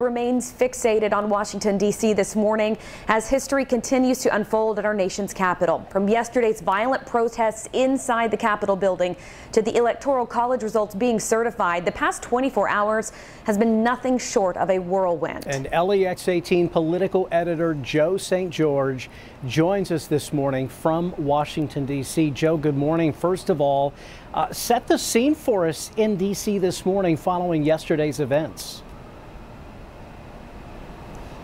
Remains fixated on Washington, D.C. this morning as history continues to unfold at our nation's capital. From yesterday's violent protests inside the Capitol building to the Electoral College results being certified, the past 24 hours has been nothing short of a whirlwind. And LEX 18 political editor Joe St. George joins us this morning from Washington, D.C. Joe, good morning. First of all, set the scene for us in D.C. this morning following yesterday's events.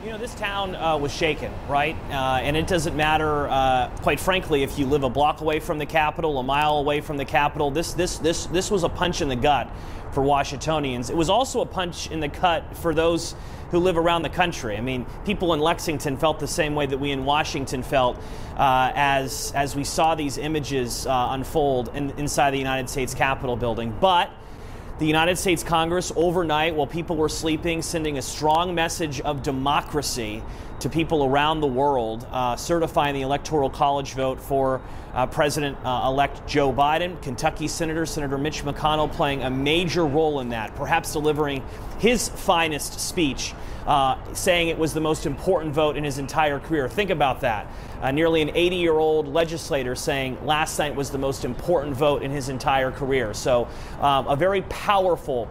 You know, this town was shaken, right? And it doesn't matter, quite frankly, if you live a block away from the Capitol, a mile away from the Capitol. This was a punch in the gut for Washingtonians. It was also a punch in the gut for those who live around the country. I mean, people in Lexington felt the same way that we in Washington felt as we saw these images unfold inside the United States Capitol building. But the United States Congress overnight, while people were sleeping, sending a strong message of democracy to people around the world, certifying the Electoral College vote for President-elect Joe Biden. Kentucky Senator Mitch McConnell playing a major role in that, perhaps delivering his finest speech, saying it was the most important vote in his entire career. Think about that. Nearly an 80-year-old legislator saying last night was the most important vote in his entire career. So a very powerful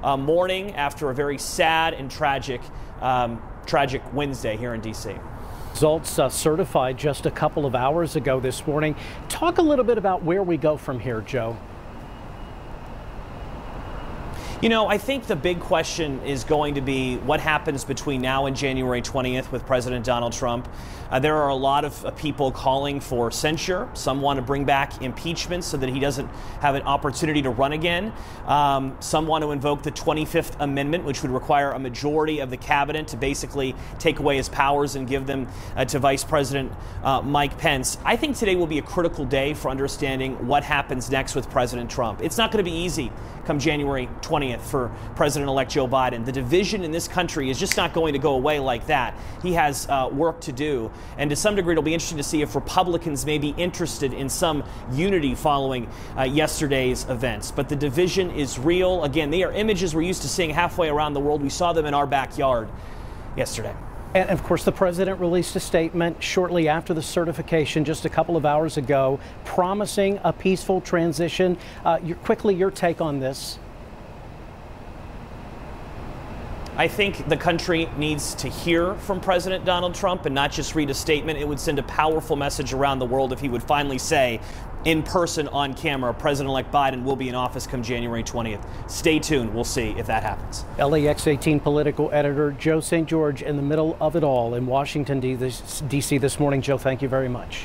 morning after a very sad and tragic Wednesday here in D.C. Results certified just a couple of hours ago this morning. Talk a little bit about where we go from here, Joe. You know, I think the big question is going to be what happens between now and January 20th with President Donald Trump. There are a lot of people calling for censure. Some want to bring back impeachment so that he doesn't have an opportunity to run again. Some want to invoke the 25th Amendment, which would require a majority of the cabinet to basically take away his powers and give them to Vice President Mike Pence. I think today will be a critical day for understanding what happens next with President Trump. It's not going to be easy come January 20th for President-elect Joe Biden. The division in this country is just not going to go away like that. He has work to do. And to some degree, it'll be interesting to see if Republicans may be interested in some unity following yesterday's events. But the division is real. Again, they are images we're used to seeing halfway around the world. We saw them in our backyard yesterday. And of course, the president released a statement shortly after the certification just a couple of hours ago, promising a peaceful transition. Quickly, your take on this. I think the country needs to hear from President Donald Trump and not just read a statement. It would send a powerful message around the world if he would finally say, in person, on camera, President-elect Biden will be in office come January 20th. Stay tuned. We'll see if that happens. LEX 18 political editor Joe St. George in the middle of it all in Washington, D.C. this morning. Joe, thank you very much.